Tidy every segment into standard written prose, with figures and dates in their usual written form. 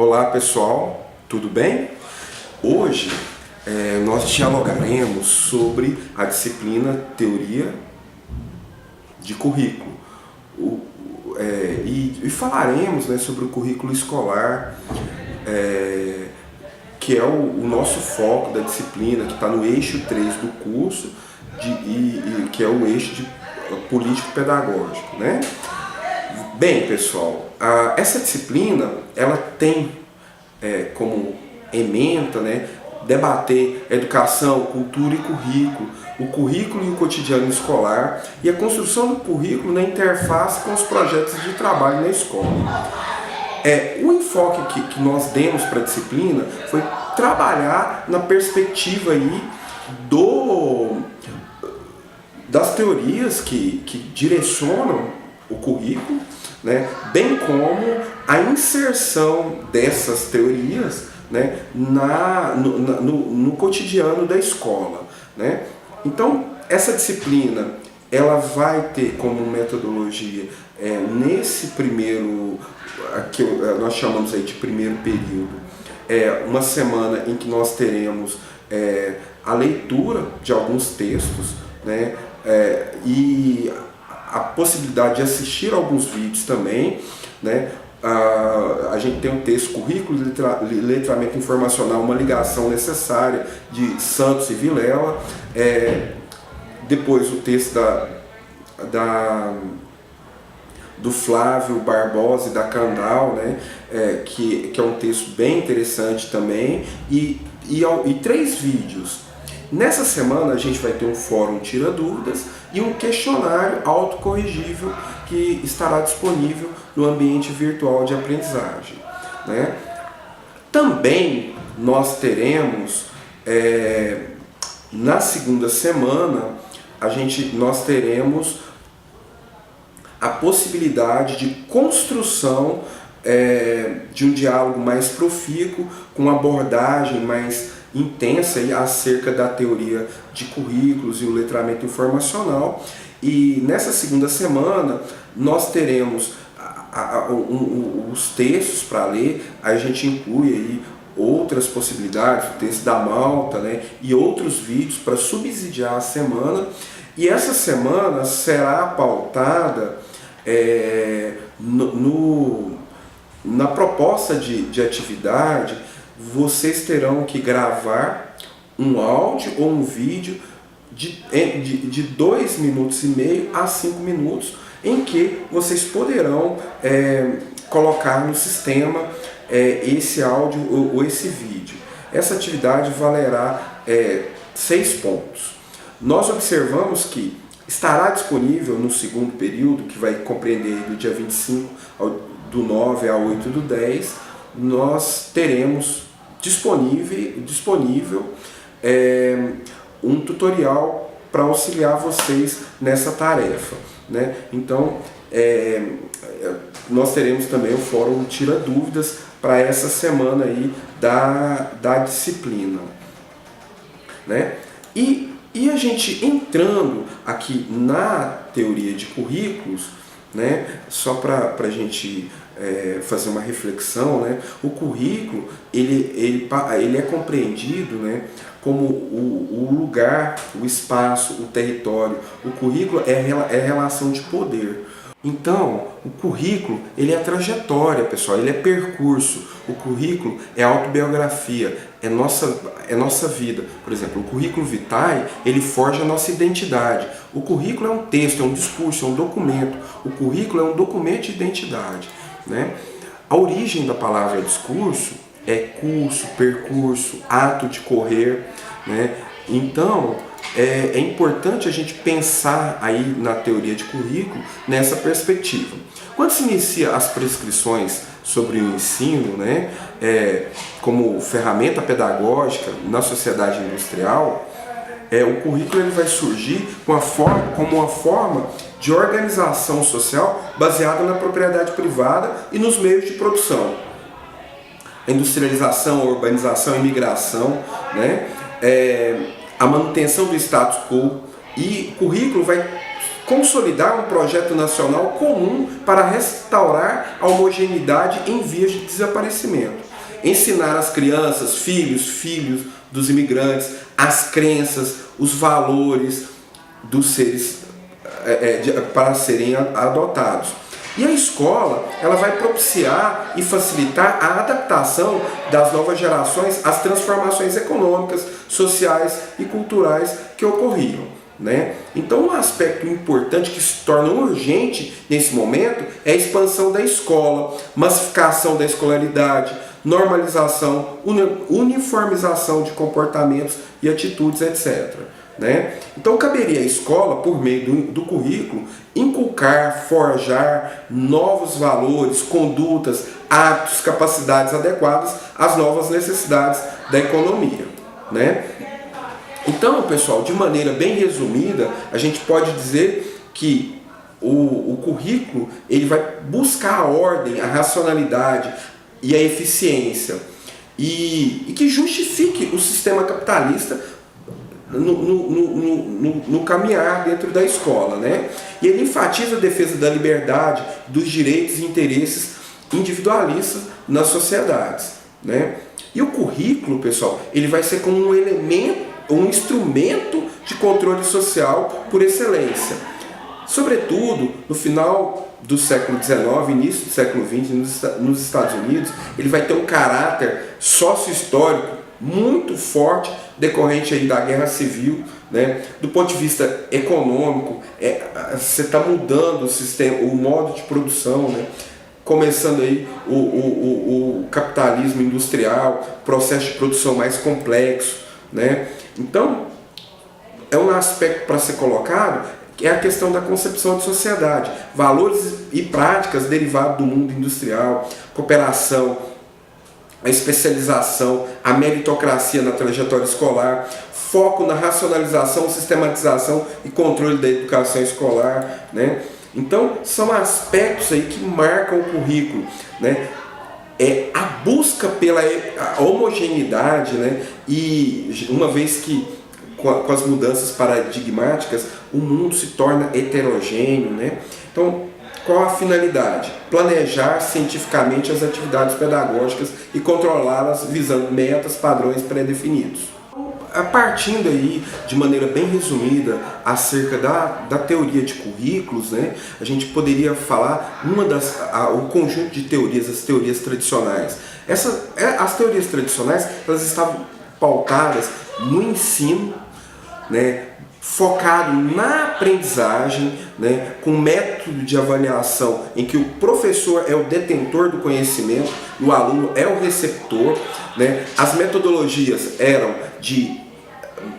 Olá pessoal, tudo bem? Hoje nós dialogaremos sobre a disciplina Teoria de Currículo e falaremos, né, sobre o currículo escolar, que é o nosso foco da disciplina, que está no eixo 3 do curso, que é o eixo de político-pedagógico, né? Bem, pessoal, essa disciplina ela tem como ementa, né, debater educação, cultura e currículo, o currículo e o cotidiano escolar e a construção do currículo na interface com os projetos de trabalho na escola. O enfoque que nós demos para a disciplina foi trabalhar na perspectiva aí das teorias que direcionam o currículo, né, bem como a inserção dessas teorias, né, no cotidiano da escola, né? Então, essa disciplina ela vai ter como metodologia, nesse primeiro, que nós chamamos aí de primeiro período, uma semana em que nós teremos a leitura de alguns textos, né, e a possibilidade de assistir alguns vídeos também, né? A gente tem um texto, currículo, letramento informacional, uma ligação necessária de Santos e Vilela, depois o texto do Flávio Barbosa e da Candal, né? Que é um texto bem interessante também, e 3 vídeos. Nessa semana a gente vai ter um fórum Tira Dúvidas e um questionário autocorrigível que estará disponível no ambiente virtual de aprendizagem, né? Também nós teremos, na segunda semana, nós teremos a possibilidade de construção de um diálogo mais profícuo, com abordagem mais intensa aí acerca da teoria de currículos e o letramento informacional. E nessa segunda semana nós teremos os textos para ler. A gente inclui aí outras possibilidades, o texto da Malta, né, e outros vídeos para subsidiar a semana. E essa semana será pautada na proposta de atividade. Vocês terão que gravar um áudio ou um vídeo de 2 minutos e meio a 5 minutos, em que vocês poderão colocar no sistema esse áudio ou esse vídeo. Essa atividade valerá 6 pontos. Nós observamos que estará disponível no segundo período, que vai compreender do dia 25 do 9 a 8 do 10, nós teremos disponível um tutorial para auxiliar vocês nessa tarefa, né? Então, nós teremos também o fórum Tira Dúvidas para essa semana aí da disciplina, né? E a gente entrando aqui na teoria de currículos, né, só para a gente fazer uma reflexão, né, o currículo ele é compreendido, né, como o lugar, o espaço, o território. O currículo é relação de poder. Então, o currículo ele é trajetória, pessoal, ele é percurso. O currículo é autobiografia, é nossa vida. Por exemplo, o currículo vitae, ele forja a nossa identidade. O currículo é um texto, é um discurso, é um documento. O currículo é um documento de identidade, né? A origem da palavra discurso é curso, percurso, ato de correr, né? Então, é importante a gente pensar aí na teoria de currículo nessa perspectiva. Quando se inicia as prescrições sobre o ensino, né, como ferramenta pedagógica na sociedade industrial, o currículo ele vai surgir como uma forma de organização social baseada na propriedade privada e nos meios de produção. A industrialização, a urbanização, a imigração, né, a manutenção do status quo, e o currículo vai consolidar um projeto nacional comum para restaurar a homogeneidade em vias de desaparecimento. ensinar as crianças, filhos dos imigrantes, as crenças, os valores dos seres para serem adotados. E a escola, ela vai propiciar e facilitar a adaptação das novas gerações às transformações econômicas, sociais e culturais que ocorriam, né? Então, um aspecto importante que se torna urgente nesse momento é a expansão da escola, massificação da escolaridade, normalização, uniformização de comportamentos e atitudes, etc. Né? Então, caberia à escola, por meio do currículo, inculcar, forjar novos valores, condutas, hábitos, capacidades adequadas às novas necessidades da economia. Né? Então, pessoal, de maneira bem resumida, a gente pode dizer que o currículo ele vai buscar a ordem, a racionalidade e a eficiência e que justifique o sistema capitalista no caminhar dentro da escola, né? E ele enfatiza a defesa da liberdade, dos direitos e interesses individualistas nas sociedades, né? E o currículo, pessoal, ele vai ser como um elemento, um instrumento de controle social por excelência. Sobretudo, no final do século XIX, início do século XX, nos Estados Unidos, ele vai ter um caráter sócio-histórico muito forte, decorrente aí da guerra civil, né? Do ponto de vista econômico, você está mudando o sistema, o modo de produção, né? Começando aí o capitalismo industrial, processo de produção mais complexo, né? Então, é um aspecto para ser colocado, que é a questão da concepção de sociedade, valores e práticas derivados do mundo industrial, cooperação, a especialização, a meritocracia na trajetória escolar, foco na racionalização, sistematização e controle da educação escolar, né? Então, são aspectos aí que marcam o currículo, né? É a busca pela homogeneidade, né? E uma vez que com as mudanças paradigmáticas, o mundo se torna heterogêneo, né? Então, qual a finalidade? Planejar cientificamente as atividades pedagógicas e controlá-las visando metas, padrões pré-definidos. Partindo aí de maneira bem resumida acerca da teoria de currículos, né, a gente poderia falar o conjunto de teorias, as teorias tradicionais. As teorias tradicionais, elas estavam pautadas no ensino, né, focado na aprendizagem, né, com método de avaliação em que o professor é o detentor do conhecimento e o aluno é o receptor, né. As metodologias eram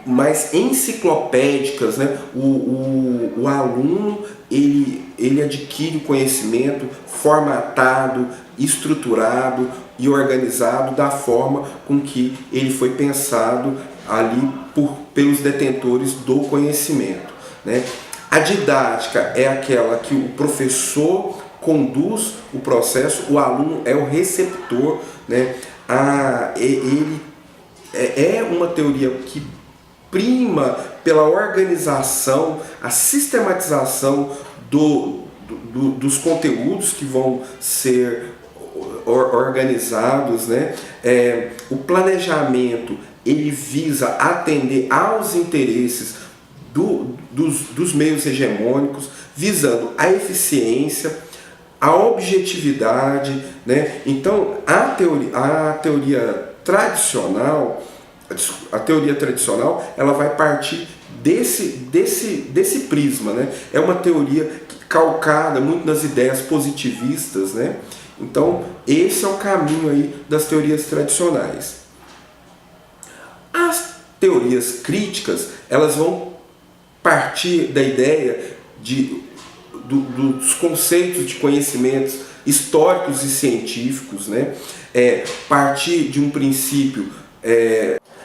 mais enciclopédicas, né. O aluno ele adquire o conhecimento formatado, estruturado e organizado da forma com que ele foi pensado ali pelos detentores do conhecimento, né? A didática é aquela que o professor conduz o processo, o aluno é o receptor, né? Ele é uma teoria que prima pela organização, a sistematização dos conteúdos que vão ser organizados, né? O planejamento ele visa atender aos interesses dos meios hegemônicos, visando a eficiência, a objetividade, né? Então, a teoria tradicional, ela vai partir desse prisma, né? É uma teoria calcada muito nas ideias positivistas, né? Então, esse é o caminho aí das teorias tradicionais. As teorias críticas, elas vão partir da ideia dos conceitos de conhecimentos históricos e científicos, né? Partir de um princípio.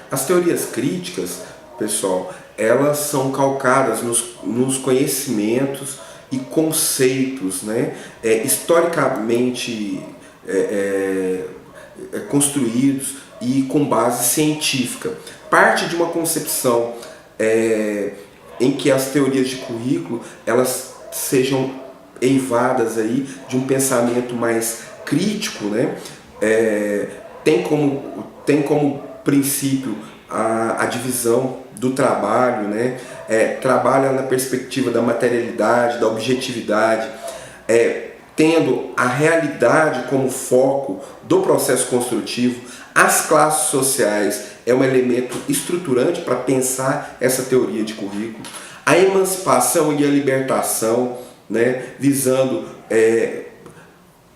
As teorias críticas, pessoal, elas são calcadas nos conhecimentos e conceitos, né? Historicamente construídos e com base científica. Parte de uma concepção em que as teorias de currículo elas sejam eivadas aí de um pensamento mais crítico, né? tem como princípio a divisão do trabalho, né? Trabalha na perspectiva da materialidade, da objetividade, tendo a realidade como foco do processo construtivo. As classes sociais é um elemento estruturante para pensar essa teoria de currículo. A emancipação e a libertação, né? Visando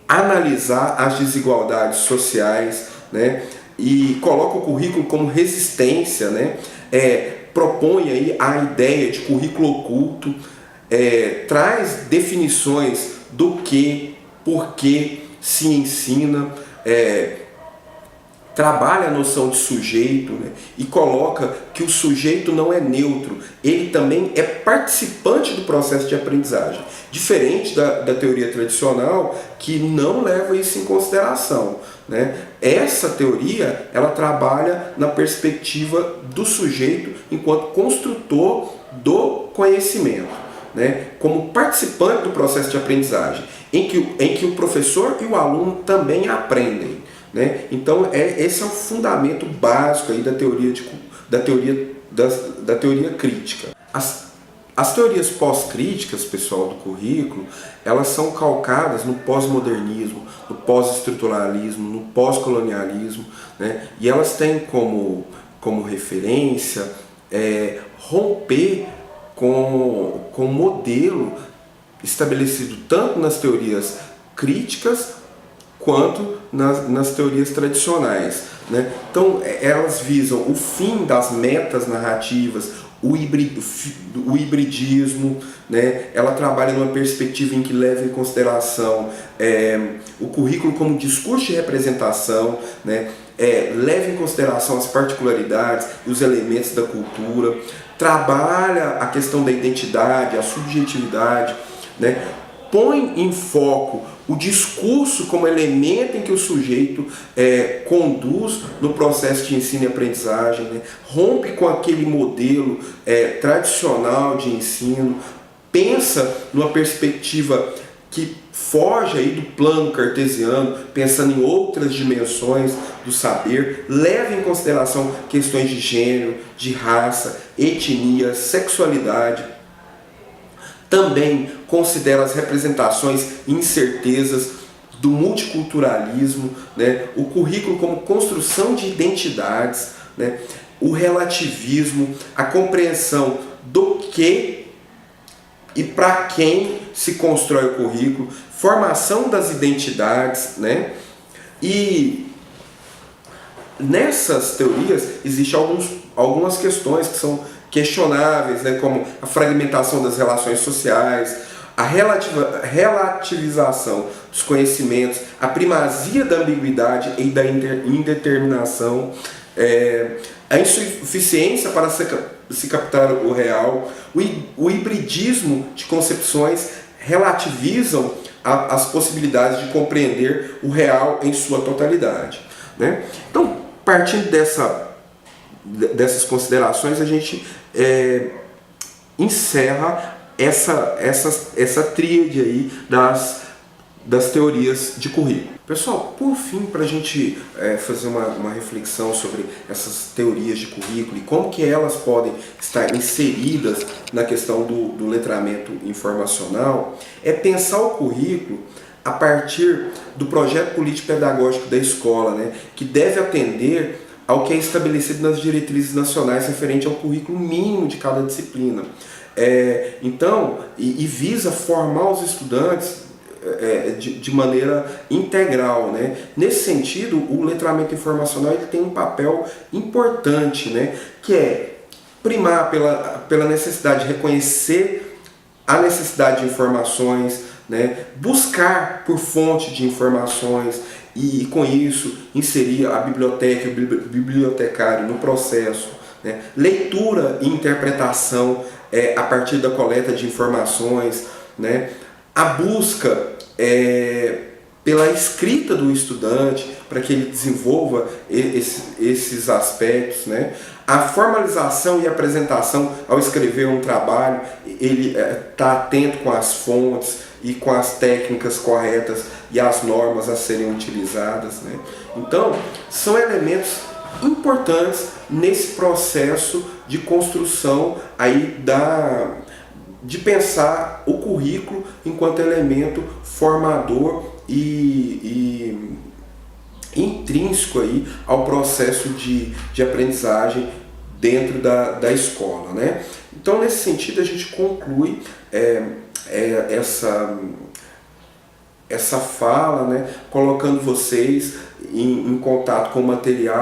analisar as desigualdades sociais, né? E coloca o currículo como resistência, né? Propõe aí a ideia de currículo oculto, traz definições do que, por que se ensina, trabalha a noção de sujeito, né? E coloca que o sujeito não é neutro, ele também é participante do processo de aprendizagem, diferente da teoria tradicional, que não leva isso em consideração, né? Essa teoria ela trabalha na perspectiva do sujeito enquanto construtor do conhecimento, né? Como participante do processo de aprendizagem, em que o professor e o aluno também aprendem, né? Então esse é o fundamento básico aí da teoria crítica. As teorias pós-críticas, pessoal, do currículo, elas são calcadas no pós-modernismo, no pós-estruturalismo, no pós-colonialismo, né? E elas têm como referência romper com o modelo estabelecido tanto nas teorias críticas quanto nas teorias tradicionais, né? Então elas visam o fim das metas narrativas, o hibridismo, né? Ela trabalha numa perspectiva em que leva em consideração o currículo como discurso de representação, né? Leva em consideração as particularidades e os elementos da cultura, trabalha a questão da identidade, a subjetividade, né? Põe em foco o discurso como elemento em que o sujeito conduz no processo de ensino e aprendizagem, né? Rompe com aquele modelo tradicional de ensino, pensa numa perspectiva que foge aí do plano cartesiano, pensando em outras dimensões do saber, leva em consideração questões de gênero, de raça, etnia, sexualidade. Também considera as representações e incertezas do multiculturalismo, né? O currículo como construção de identidades, né? O relativismo, a compreensão do que e para quem se constrói o currículo, formação das identidades, né? E nessas teorias existem algumas questões que são questionáveis, né, como a fragmentação das relações sociais, a relativização dos conhecimentos, a primazia da ambiguidade e da indeterminação, a insuficiência para se captar o real, o hibridismo de concepções relativizam as possibilidades de compreender o real em sua totalidade, né? Então, partindo dessas considerações, a gente encerra essa tríade aí das teorias de currículo. Pessoal, por fim, para a gente fazer uma reflexão sobre essas teorias de currículo e como que elas podem estar inseridas na questão do letramento informacional, pensar o currículo a partir do projeto político-pedagógico da escola, né, que deve atender ao que é estabelecido nas diretrizes nacionais referente ao currículo mínimo de cada disciplina. Então, visa formar os estudantes de maneira integral, né? Nesse sentido, o letramento informacional ele tem um papel importante, né? Que é primar pela necessidade de reconhecer a necessidade de informações, né? Buscar por fonte de informações e com isso inserir a biblioteca e o bibliotecário no processo, né? Leitura e interpretação a partir da coleta de informações, né? A busca pela escrita do estudante para que ele desenvolva esses aspectos, né? A formalização e apresentação ao escrever um trabalho, ele está atento com as fontes, e com as técnicas corretas e as normas a serem utilizadas, né? Então, são elementos importantes nesse processo de construção aí de pensar o currículo enquanto elemento formador e intrínseco aí ao processo de aprendizagem dentro da escola, né? Então, nesse sentido, a gente conclui essa fala, né, colocando vocês em contato com o material